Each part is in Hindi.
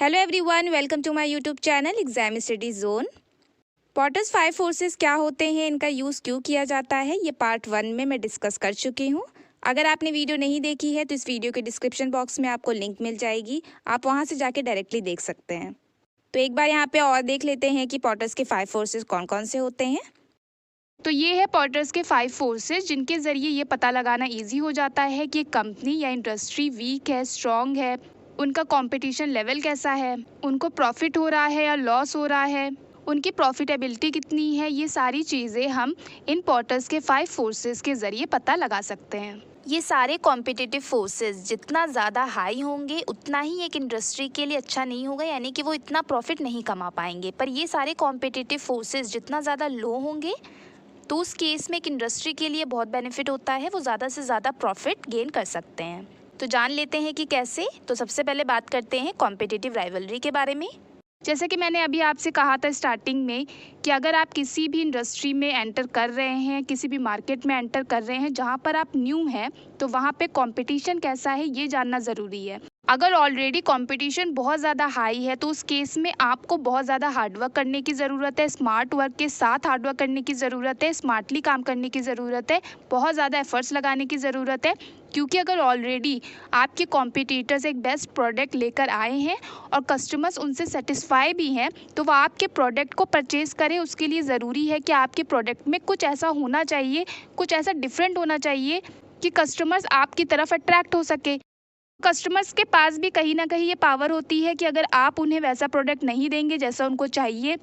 Hello everyone, welcome to my YouTube channel exam study zone. Porter's 5 forces क्या होते हैं, इनका यूज़ क्यों किया जाता है, ये पार्ट 1 में मैं डिस्कस कर चुकी हूँ। अगर आपने वीडियो नहीं देखी है तो इस वीडियो के डिस्क्रिप्शन बॉक्स में आपको लिंक मिल जाएगी, आप वहाँ से जाके डायरेक्टली देख सकते हैं। तो एक बार यहाँ पे और देख लेते हैं कि पॉटर्स के 5 फोर्सेस कौन कौन से होते हैं। तो ये है पॉटर्स के 5 फोर्सेस, जिनके ज़रिए ये पता लगाना इजी हो जाता है कि कंपनी या इंडस्ट्री वीक है, स्ट्रॉन्ग है, उनका कंपटीशन लेवल कैसा है, उनको प्रॉफिट हो रहा है या लॉस हो रहा है, उनकी प्रॉफिटेबिलिटी कितनी है। ये सारी चीज़ें हम इन पॉटर्स के 5 फोर्सेस के ज़रिए पता लगा सकते हैं। ये सारे कॉम्पिटिटिव फोर्सेस जितना ज़्यादा हाई होंगे उतना ही एक इंडस्ट्री के लिए अच्छा नहीं होगा, यानी कि वो इतना प्रॉफिट नहीं कमा पाएंगे। पर ये सारे कॉम्पिटिटिव फोर्सेस जितना ज़्यादा लो होंगे तो उस केस में एक इंडस्ट्री के लिए बहुत बेनिफिट होता है, वो ज़्यादा से ज़्यादा प्रॉफिट गेन कर सकते हैं। तो जान लेते हैं कि कैसे। तो सबसे पहले बात करते हैं कॉम्पिटिटिव राइवलरी के बारे में। जैसे कि मैंने अभी आपसे कहा था स्टार्टिंग में कि अगर आप किसी भी इंडस्ट्री में एंटर कर रहे हैं, किसी भी मार्केट में एंटर कर रहे हैं जहाँ पर आप न्यू हैं, तो वहाँ पे कंपटीशन कैसा है ये जानना ज़रूरी है। अगर ऑलरेडी कंपटीशन बहुत ज़्यादा हाई है तो उस केस में आपको बहुत ज़्यादा हार्डवर्क करने की ज़रूरत है, स्मार्ट वर्क के साथ हार्डवर्क करने की ज़रूरत है, स्मार्टली काम करने की ज़रूरत है, बहुत ज़्यादा एफर्ट्स लगाने की ज़रूरत है। क्योंकि अगर ऑलरेडी आपके कॉम्पिटिटर्स एक बेस्ट प्रोडक्ट लेकर आए हैं और कस्टमर्स उनसे सेटिस्फाई भी हैं, तो वह आपके प्रोडक्ट को परचेज़ करें। उसके लिए ज़रूरी है कि आपके प्रोडक्ट में कुछ ऐसा होना चाहिए, कुछ ऐसा डिफरेंट होना चाहिए कि कस्टमर्स आपकी तरफ अट्रैक्ट हो सके। कस्टमर्स के पास भी कहीं ना कहीं ये पावर होती है कि अगर आप उन्हें वैसा प्रोडक्ट नहीं देंगे जैसा उनको चाहिए,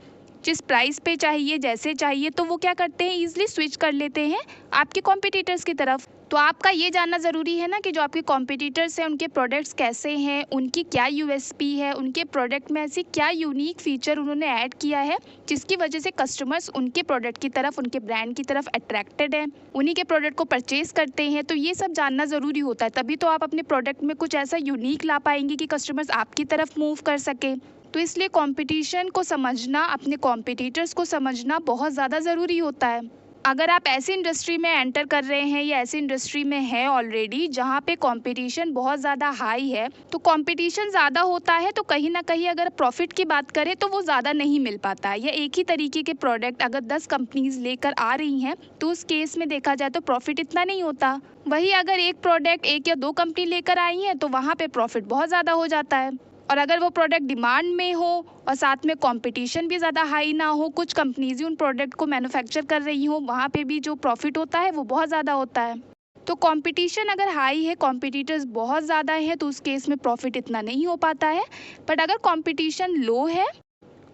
जिस प्राइस पे चाहिए, जैसे चाहिए, तो वो क्या करते हैं, ईजिली स्विच कर लेते हैं आपके कॉम्पिटिटर्स की तरफ। तो आपका ये जानना ज़रूरी है ना कि जो आपके कॉम्पिटिटर्स हैं उनके प्रोडक्ट्स कैसे हैं, उनकी क्या यूएसपी है, उनके प्रोडक्ट में ऐसी क्या यूनिक फीचर उन्होंने ऐड किया है जिसकी वजह से कस्टमर्स उनके प्रोडक्ट की तरफ, उनके ब्रांड की तरफ अट्रैक्टेड हैं, उन्हीं के प्रोडक्ट को परचेज करते हैं। तो ये सब जानना ज़रूरी होता है, तभी तो आप अपने प्रोडक्ट में कुछ ऐसा यूनिक ला पाएंगे कि कस्टमर्स आपकी तरफ मूव कर सके। तो इसलिए कंपटीशन को समझना, अपने कॉम्पिटिटर्स को समझना बहुत ज़्यादा ज़रूरी होता है। अगर आप ऐसी इंडस्ट्री में एंटर कर रहे हैं या ऐसी इंडस्ट्री में हैं ऑलरेडी जहाँ पे कंपटीशन बहुत ज़्यादा हाई है, तो कंपटीशन ज़्यादा होता है तो कहीं ना कहीं अगर प्रॉफिट की बात करें तो वो ज़्यादा नहीं मिल पाता है। या एक ही तरीके के प्रोडक्ट अगर 10 कंपनीज लेकर आ रही हैं तो उस केस में देखा जाए तो प्रॉफिट इतना नहीं होता। वही अगर एक प्रोडक्ट 1 या 2 कंपनी लेकर आई हैं तो वहाँ पर प्रॉफिट बहुत ज़्यादा हो जाता है। और अगर वो प्रोडक्ट डिमांड में हो और साथ में कंपटीशन भी ज़्यादा हाई ना हो, कुछ कंपनीज ही उन प्रोडक्ट को मैन्युफैक्चर कर रही हो, वहाँ पे भी जो प्रॉफिट होता है वो बहुत ज़्यादा होता है। तो कंपटीशन अगर हाई है, कॉम्पिटिटर्स बहुत ज़्यादा हैं, तो उस केस में प्रॉफिट इतना नहीं हो पाता है। बट अगर कंपटीशन लो है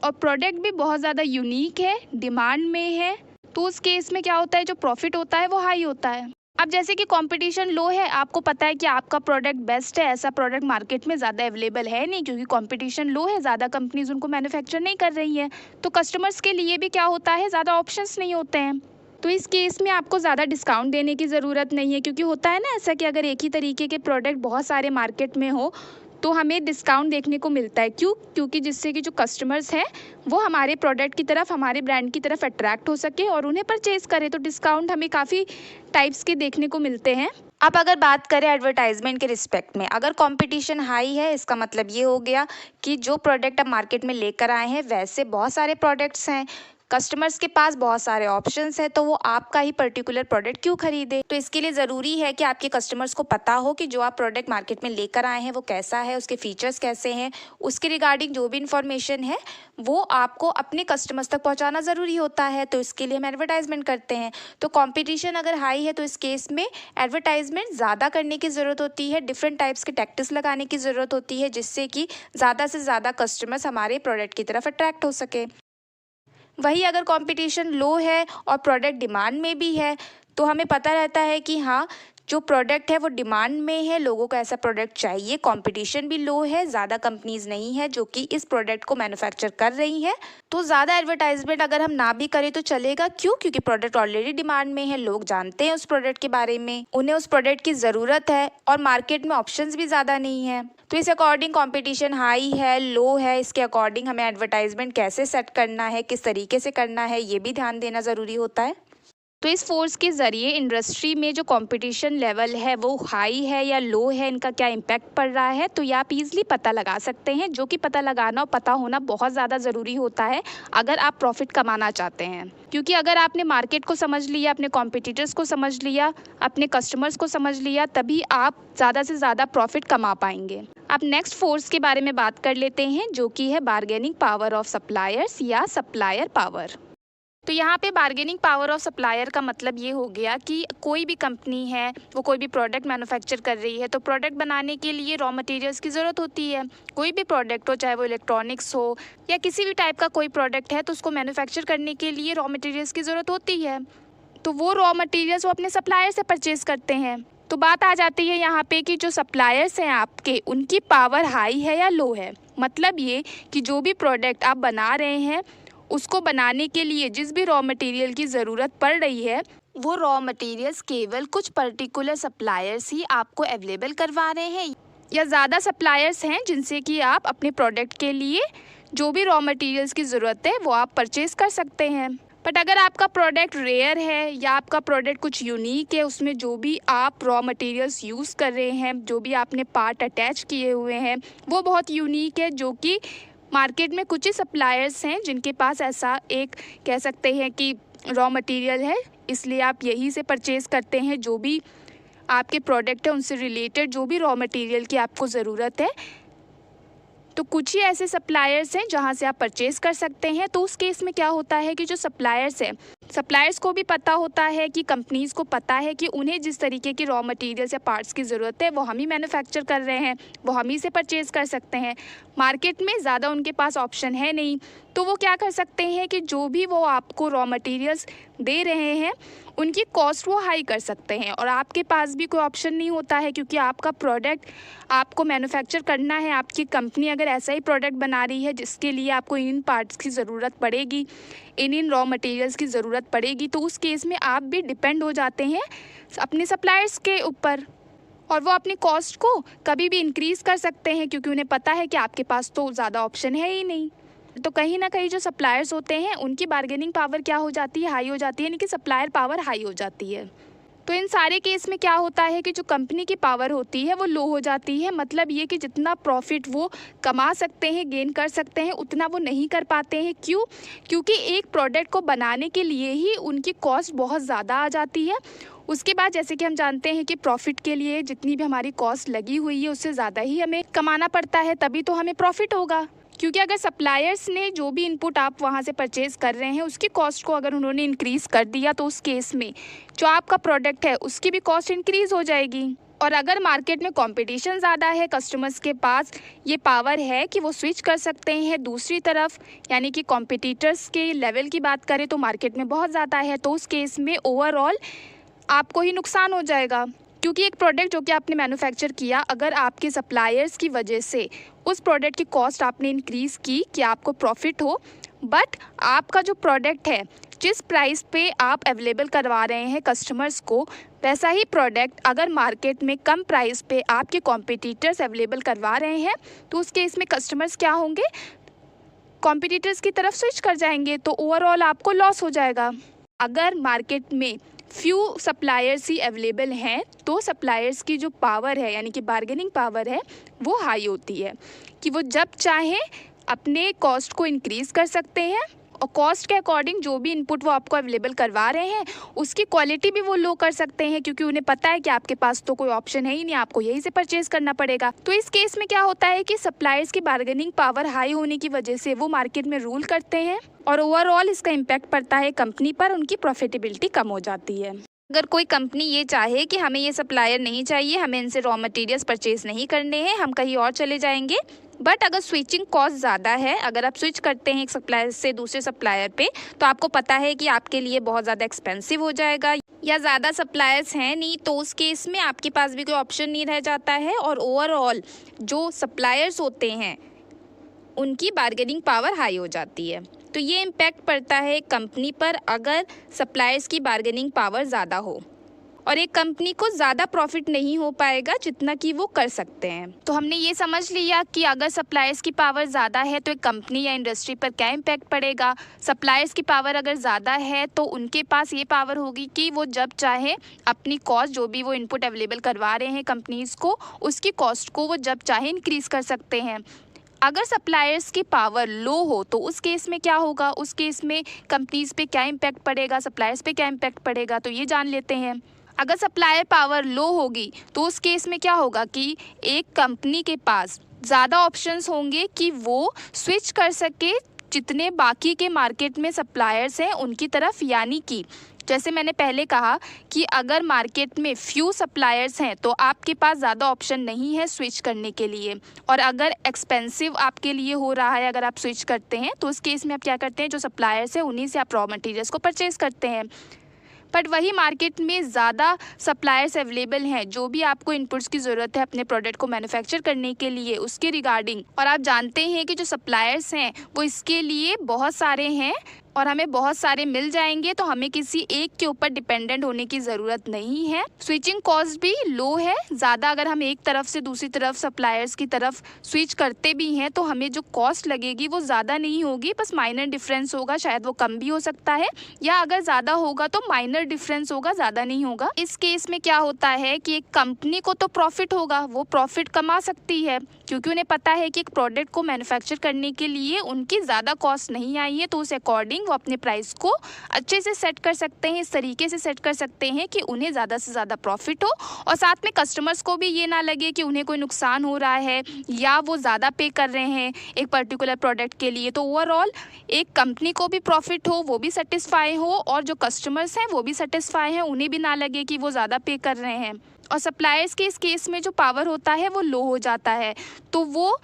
और प्रोडक्ट भी बहुत ज़्यादा यूनिक है, डिमांड में है, तो उस केस में क्या होता है, जो प्रॉफिट होता है वो हाई होता है। अब जैसे कि कंपटीशन लो है, आपको पता है कि आपका प्रोडक्ट बेस्ट है, ऐसा प्रोडक्ट मार्केट में ज़्यादा अवेलेबल है नहीं, क्योंकि कंपटीशन लो है, ज़्यादा कंपनीज उनको मैन्युफैक्चर नहीं कर रही हैं, तो कस्टमर्स के लिए भी क्या होता है, ज़्यादा ऑप्शंस नहीं होते हैं। तो इस केस में आपको ज़्यादा डिस्काउंट देने की ज़रूरत नहीं है, क्योंकि होता है ना ऐसा कि अगर एक ही तरीके के प्रोडक्ट बहुत सारे मार्केट में हो तो हमें डिस्काउंट देखने को मिलता है। क्योंकि जिससे कि जो कस्टमर्स हैं वो हमारे प्रोडक्ट की तरफ, हमारे ब्रांड की तरफ अट्रैक्ट हो सके और उन्हें परचेज़ करें। तो डिस्काउंट हमें काफ़ी टाइप्स के देखने को मिलते हैं। अब अगर बात करें एडवर्टाइजमेंट के रिस्पेक्ट में, अगर कंपटीशन हाई है इसका मतलब ये हो गया कि जो प्रोडक्ट आप मार्केट में लेकर आए हैं वैसे बहुत सारे प्रोडक्ट्स हैं, कस्टमर्स के पास बहुत सारे ऑप्शंस हैं, तो वो आपका ही पर्टिकुलर प्रोडक्ट क्यों खरीदे। तो इसके लिए ज़रूरी है कि आपके कस्टमर्स को पता हो कि जो आप प्रोडक्ट मार्केट में लेकर आए हैं वो कैसा है, उसके फीचर्स कैसे हैं, उसके रिगार्डिंग जो भी इंफॉर्मेशन है वो आपको अपने कस्टमर्स तक पहुंचाना ज़रूरी होता है। तो इसके लिए हम एडवर्टाइजमेंट करते हैं। तो कंपटीशन अगर हाई है तो इस केस में एडवर्टाइजमेंट ज़्यादा करने की ज़रूरत होती है, डिफरेंट टाइप्स के टैक्टिक्स लगाने की ज़रूरत होती है, जिससे कि ज़्यादा से ज़्यादा कस्टमर्स हमारे प्रोडक्ट की तरफ अट्रैक्ट हो सके। वही अगर कंपटीशन लो है और प्रोडक्ट डिमांड में भी है तो हमें पता रहता है कि हाँ, जो प्रोडक्ट है वो डिमांड में है, लोगों को ऐसा प्रोडक्ट चाहिए, कंपटीशन भी लो है, ज़्यादा कंपनीज नहीं है जो कि इस प्रोडक्ट को मैन्युफैक्चर कर रही हैं, तो ज़्यादा एडवर्टाइजमेंट अगर हम ना भी करें तो चलेगा। क्यों? क्योंकि प्रोडक्ट ऑलरेडी डिमांड में है, लोग जानते हैं उस प्रोडक्ट के बारे में, उन्हें उस प्रोडक्ट की ज़रूरत है और मार्केट में ऑप्शंस भी ज़्यादा नहीं है। तो इस अकॉर्डिंग कंपटीशन हाई है, लो है, इसके अकॉर्डिंग हमें एडवर्टाइजमेंट कैसे सेट करना है, किस तरीके से करना है, ये भी ध्यान देना ज़रूरी होता है। तो इस फोर्स के ज़रिए इंडस्ट्री में जो कंपटीशन लेवल है वो हाई है या लो है, इनका क्या इम्पैक्ट पड़ रहा है, तो ये आप इजीली पता लगा सकते हैं, जो कि पता लगाना और पता होना बहुत ज़्यादा ज़रूरी होता है अगर आप प्रॉफिट कमाना चाहते हैं। क्योंकि अगर आपने मार्केट को समझ लिया, अपने कॉम्पिटिटर्स को समझ लिया, अपने कस्टमर्स को समझ लिया, तभी आप ज़्यादा से ज़्यादा प्रॉफिट कमा पाएंगे। अब नेक्स्ट फोर्स के बारे में बात कर लेते हैं, जो कि है बार्गेनिंग पावर ऑफ सप्लायर्स या सप्लायर पावर। तो यहाँ पे बार्गेनिंग पावर ऑफ सप्लायर का मतलब ये हो गया कि कोई भी कंपनी है, वो कोई भी प्रोडक्ट मैन्युफैक्चर कर रही है, तो प्रोडक्ट बनाने के लिए रॉ मटेरियल्स की ज़रूरत होती है। कोई भी प्रोडक्ट हो, चाहे वो इलेक्ट्रॉनिक्स हो या किसी भी टाइप का कोई प्रोडक्ट है, तो उसको मैन्युफैक्चर करने के लिए रॉ मटेरियल्स की ज़रूरत होती है। तो वो रॉ मटेरियल्स वो अपने सप्लायर से परचेज़ करते हैं। तो बात आ जाती है यहाँ पे कि जो सप्लायर्स हैं आपके, उनकी पावर हाई है या लो है। मतलब ये कि जो भी प्रोडक्ट आप बना रहे हैं, उसको बनाने के लिए जिस भी रॉ मटेरियल की ज़रूरत पड़ रही है, वो रॉ मटेरियल्स केवल कुछ पर्टिकुलर सप्लायर्स ही आपको अवेलेबल करवा रहे हैं, या ज़्यादा सप्लायर्स हैं जिनसे कि आप अपने प्रोडक्ट के लिए जो भी रॉ मटेरियल्स की ज़रूरत है वो आप परचेज़ कर सकते हैं। बट अगर आपका प्रोडक्ट रेयर है या आपका प्रोडक्ट कुछ यूनिक है, उसमें जो भी आप रॉ मटेरियल्स यूज़ कर रहे हैं, जो भी आपने पार्ट अटैच किए हुए हैं, वो बहुत यूनिक है, जो कि मार्केट में कुछ ही सप्लायर्स हैं जिनके पास ऐसा एक कह सकते हैं कि रॉ मटेरियल है, इसलिए आप यहीं से परचेज़ करते हैं। जो भी आपके प्रोडक्ट है उनसे रिलेटेड जो भी रॉ मटेरियल की आपको ज़रूरत है, तो कुछ ही ऐसे सप्लायर्स हैं जहां से आप परचेज़ कर सकते हैं। तो उस केस में क्या होता है कि जो सप्लायर्स हैं, सप्लायर्स को भी पता होता है कि कंपनीज़ को पता है कि उन्हें जिस तरीके की रॉ मटेरियल्स या पार्ट्स की ज़रूरत है वो हम ही मैन्युफैक्चर कर रहे हैं, वो हम ही से परचेज़ कर सकते हैं। मार्केट में ज़्यादा उनके पास ऑप्शन है नहीं, तो वो क्या कर सकते हैं कि जो भी वो आपको रॉ मटेरियल्स दे रहे हैं उनकी कॉस्ट वो हाई कर सकते हैं, और आपके पास भी कोई ऑप्शन नहीं होता है, क्योंकि आपका प्रोडक्ट आपको मैन्युफैक्चर करना है। आपकी कंपनी अगर ऐसा ही प्रोडक्ट बना रही है जिसके लिए आपको इन पार्ट्स की ज़रूरत पड़ेगी, इन रॉ मटेरियल्स की ज़रूरत पड़ेगी, तो उस केस में आप भी डिपेंड हो जाते हैं अपने सप्लायर्स के ऊपर, और वो अपनी कॉस्ट को कभी भी इंक्रीज़ कर सकते हैं, क्योंकि उन्हें पता है कि आपके पास तो ज़्यादा ऑप्शन है ही नहीं। तो कहीं ना कहीं जो सप्लायर्स होते हैं उनकी बार्गेनिंग पावर क्या हो जाती है, हाई हो जाती है, यानी कि सप्लायर पावर हाई हो जाती है। तो इन सारे केस में क्या होता है कि जो कंपनी की पावर होती है वो लो हो जाती है। मतलब ये कि जितना प्रॉफिट वो कमा सकते हैं, गेन कर सकते हैं, उतना वो नहीं कर पाते हैं। क्यों? क्योंकि एक प्रोडक्ट को बनाने के लिए ही उनकी कॉस्ट बहुत ज़्यादा आ जाती है। उसके बाद जैसे कि हम जानते हैं कि प्रॉफिट के लिए जितनी भी हमारी कॉस्ट लगी हुई है उससे ज़्यादा ही हमें कमाना पड़ता है, तभी तो हमें प्रॉफिट होगा। क्योंकि अगर सप्लायर्स ने जो भी इनपुट आप वहाँ से परचेज़ कर रहे हैं उसकी कॉस्ट को अगर उन्होंने इंक्रीज़ कर दिया, तो उस केस में जो आपका प्रोडक्ट है उसकी भी कॉस्ट इंक्रीज़ हो जाएगी। और अगर मार्केट में कंपटीशन ज़्यादा है, कस्टमर्स के पास ये पावर है कि वो स्विच कर सकते हैं दूसरी तरफ, यानी कि कॉम्पिटिटर्स के लेवल की बात करें तो मार्केट में बहुत ज़्यादा है, तो उस केस में ओवरऑल आपको ही नुकसान हो जाएगा। क्योंकि एक प्रोडक्ट जो कि आपने मैन्युफैक्चर किया, अगर आपके सप्लायर्स की वजह से उस प्रोडक्ट की कॉस्ट आपने इंक्रीज़ की कि आपको प्रॉफिट हो, बट आपका जो प्रोडक्ट है जिस प्राइस पे आप अवेलेबल करवा रहे हैं कस्टमर्स को, वैसा ही प्रोडक्ट अगर मार्केट में कम प्राइस पे आपके कॉम्पिटिटर्स अवेलेबल करवा रहे हैं, तो उस केस में कस्टमर्स क्या होंगे, कॉम्पिटिटर्स की तरफ स्विच कर जाएंगे, तो ओवरऑल आपको लॉस हो जाएगा। अगर मार्केट में फ्यू सप्लायर्स ही अवेलेबल हैं तो सप्लायर्स की जो पावर है, यानी कि बार्गेनिंग पावर है, वो हाई होती है कि वो जब चाहें अपने कॉस्ट को इंक्रीज़ कर सकते हैं, और कॉस्ट के अकॉर्डिंग जो भी इनपुट वो आपको अवेलेबल करवा रहे हैं उसकी क्वालिटी भी वो लो कर सकते हैं, क्योंकि उन्हें पता है कि आपके पास तो कोई ऑप्शन है ही नहीं, आपको यहीं से परचेज़ करना पड़ेगा। तो इस केस में क्या होता है कि सप्लायर्स की बार्गेनिंग पावर हाई होने की वजह से वो मार्केट में रूल करते हैं, और ओवरऑल इसका इम्पैक्ट पड़ता है कंपनी पर, उनकी प्रॉफिटेबिलिटी कम हो जाती है। अगर कोई कंपनी ये चाहे कि हमें ये सप्लायर नहीं चाहिए, हमें इनसे रॉ मटेरियल्स परचेज़ नहीं करने हैं, हम कहीं और चले जाएंगे, बट अगर स्विचिंग कॉस्ट ज़्यादा है, अगर आप स्विच करते हैं एक सप्लायर से दूसरे सप्लायर पे, तो आपको पता है कि आपके लिए बहुत ज़्यादा एक्सपेंसिव हो जाएगा, या ज़्यादा सप्लायर्स हैं नहीं, तो उस केस में आपके पास भी कोई ऑप्शन नहीं रह जाता है, और ओवरऑल जो सप्लायर्स होते हैं उनकी बार्गेनिंग पावर हाई हो जाती है। तो ये इम्पैक्ट पड़ता है कंपनी पर अगर सप्लायर्स की बार्गेनिंग पावर ज़्यादा हो। और एक कंपनी को ज़्यादा प्रॉफिट नहीं हो पाएगा जितना कि वो कर सकते हैं। तो हमने ये समझ लिया कि अगर सप्लायर्स की पावर ज़्यादा है तो एक कंपनी या इंडस्ट्री पर क्या इम्पैक्ट पड़ेगा। सप्लायर्स की पावर अगर ज़्यादा है तो उनके पास ये पावर होगी कि वो जब चाहे अपनी कॉस्ट, जो भी वो इनपुट अवेलेबल करवा रहे हैं कंपनीज़ को, उसकी कॉस्ट को वो जब चाहे इंक्रीज़ कर सकते हैं। अगर सप्लायर्स की पावर लो हो तो उस केस में क्या होगा, उस केस में कंपनीज़ पे क्या इम्पैक्ट पड़ेगा, सप्लायर्स पे क्या इम्पैक्ट पड़ेगा, तो ये जान लेते हैं। अगर सप्लायर पावर लो होगी तो उस केस में क्या होगा कि एक कंपनी के पास ज़्यादा ऑप्शंस होंगे कि वो स्विच कर सके जितने बाकी के मार्केट में सप्लायर्स हैं उनकी तरफ। यानी कि जैसे मैंने पहले कहा कि अगर मार्केट में फ्यू सप्लायर्स हैं तो आपके पास ज़्यादा ऑप्शन नहीं है स्विच करने के लिए, और अगर एक्सपेंसिव आपके लिए हो रहा है अगर आप स्विच करते हैं तो उस केस में आप क्या करते हैं, जो सप्लायर्स हैं उन्हीं से आप रॉ मटेरियल्स को परचेज़ करते हैं। बट वही मार्केट में ज़्यादा सप्लायर्स अवेलेबल हैं जो भी आपको इनपुट्स की ज़रूरत है अपने प्रोडक्ट को मैन्युफैक्चर करने के लिए उसके रिगार्डिंग, और आप जानते हैं कि जो सप्लायर्स हैं वो इसके लिए बहुत सारे हैं और हमें बहुत सारे मिल जाएंगे, तो हमें किसी एक के ऊपर डिपेंडेंट होने की ज़रूरत नहीं है। स्विचिंग कॉस्ट भी लो है ज़्यादा। अगर हम एक तरफ से दूसरी तरफ सप्लायर्स की तरफ स्विच करते भी हैं तो हमें जो कॉस्ट लगेगी वो ज़्यादा नहीं होगी, बस माइनर डिफरेंस होगा, शायद वो कम भी हो सकता है, या अगर ज़्यादा होगा तो माइनर डिफरेंस होगा, ज़्यादा नहीं होगा। इस केस में क्या होता है कि एक कंपनी को तो प्रॉफिट होगा, वो प्रॉफिट कमा सकती है क्योंकि उन्हें पता है कि एक प्रोडक्ट को मैन्युफैक्चर करने के लिए उनकी ज़्यादा कॉस्ट नहीं आई है, तो उस अकॉर्डिंग वो अपने प्राइस को अच्छे से सेट कर सकते हैं, इस तरीके से सेट कर सकते हैं कि उन्हें ज़्यादा से ज़्यादा प्रॉफिट हो और साथ में कस्टमर्स को भी ये ना लगे कि उन्हें कोई नुकसान हो रहा है या वो ज़्यादा पे कर रहे हैं एक पर्टिकुलर प्रोडक्ट के लिए। तो ओवरऑल एक कंपनी को भी प्रॉफिट हो, वो भी सेटिस्फाई हो, और जो कस्टमर्स हैं वो भी सेटिस्फाई हैं, उन्हें भी ना लगे कि वो ज़्यादा पे कर रहे हैं। और सप्लायर्स के इस केस में जो पावर होता है वो लो हो जाता है, तो वो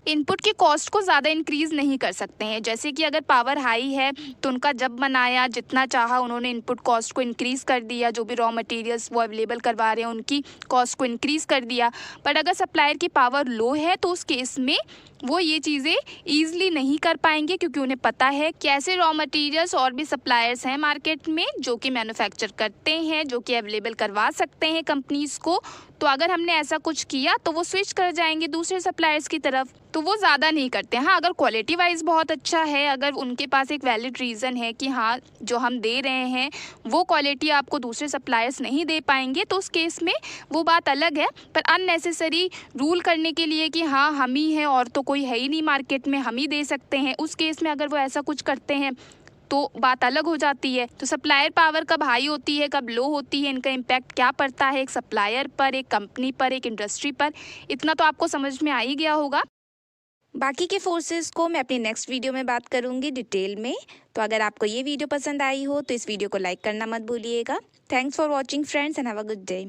इनपुट की कॉस्ट को ज़्यादा इंक्रीज़ नहीं कर सकते हैं। जैसे कि अगर पावर हाई है तो उनका जब बनाया जितना चाहा उन्होंने इनपुट कॉस्ट को इंक्रीज़ कर दिया, जो भी रॉ मटेरियल्स वो अवेलेबल करवा रहे हैं उनकी कॉस्ट को इंक्रीज़ कर दिया। बट अगर सप्लायर की पावर लो है तो उस केस में वो ये चीज़ें ईज़िली नहीं कर पाएंगे क्योंकि उन्हें पता है कि ऐसे रॉ मटेरियल्स और भी सप्लायर्स हैं मार्केट में जो कि मैन्युफैक्चर करते हैं, जो कि अवेलेबल करवा सकते हैं कंपनीज़ को। तो अगर हमने ऐसा कुछ किया तो वो स्विच कर जाएंगे दूसरे सप्लायर्स की तरफ, तो वो ज़्यादा नहीं करते। हाँ, अगर क्वालिटी वाइज बहुत अच्छा है, अगर उनके पास एक वैलिड रीज़न है कि हाँ जो हम दे रहे हैं वो क्वालिटी आपको दूसरे सप्लायर्स नहीं दे पाएंगे, तो उस केस में वो बात अलग है। पर अननेसेसरी रूल करने के लिए कि हाँ हम ही हैं और तो कोई है ही नहीं मार्केट में, हम ही दे सकते हैं, उस केस में अगर वो ऐसा कुछ करते हैं तो बात अलग हो जाती है। तो सप्लायर पावर कब हाई होती है, कब लो होती है, इनका इम्पैक्ट क्या पड़ता है एक सप्लायर पर, एक कंपनी पर, एक इंडस्ट्री पर, इतना तो आपको समझ में आ ही गया होगा। बाकी के फोर्सेस को मैं अपनी नेक्स्ट वीडियो में बात करूंगी डिटेल में। तो अगर आपको ये वीडियो पसंद आई हो तो इस वीडियो को लाइक करना मत भूलिएगा। Thanks for watching friends and have a good day.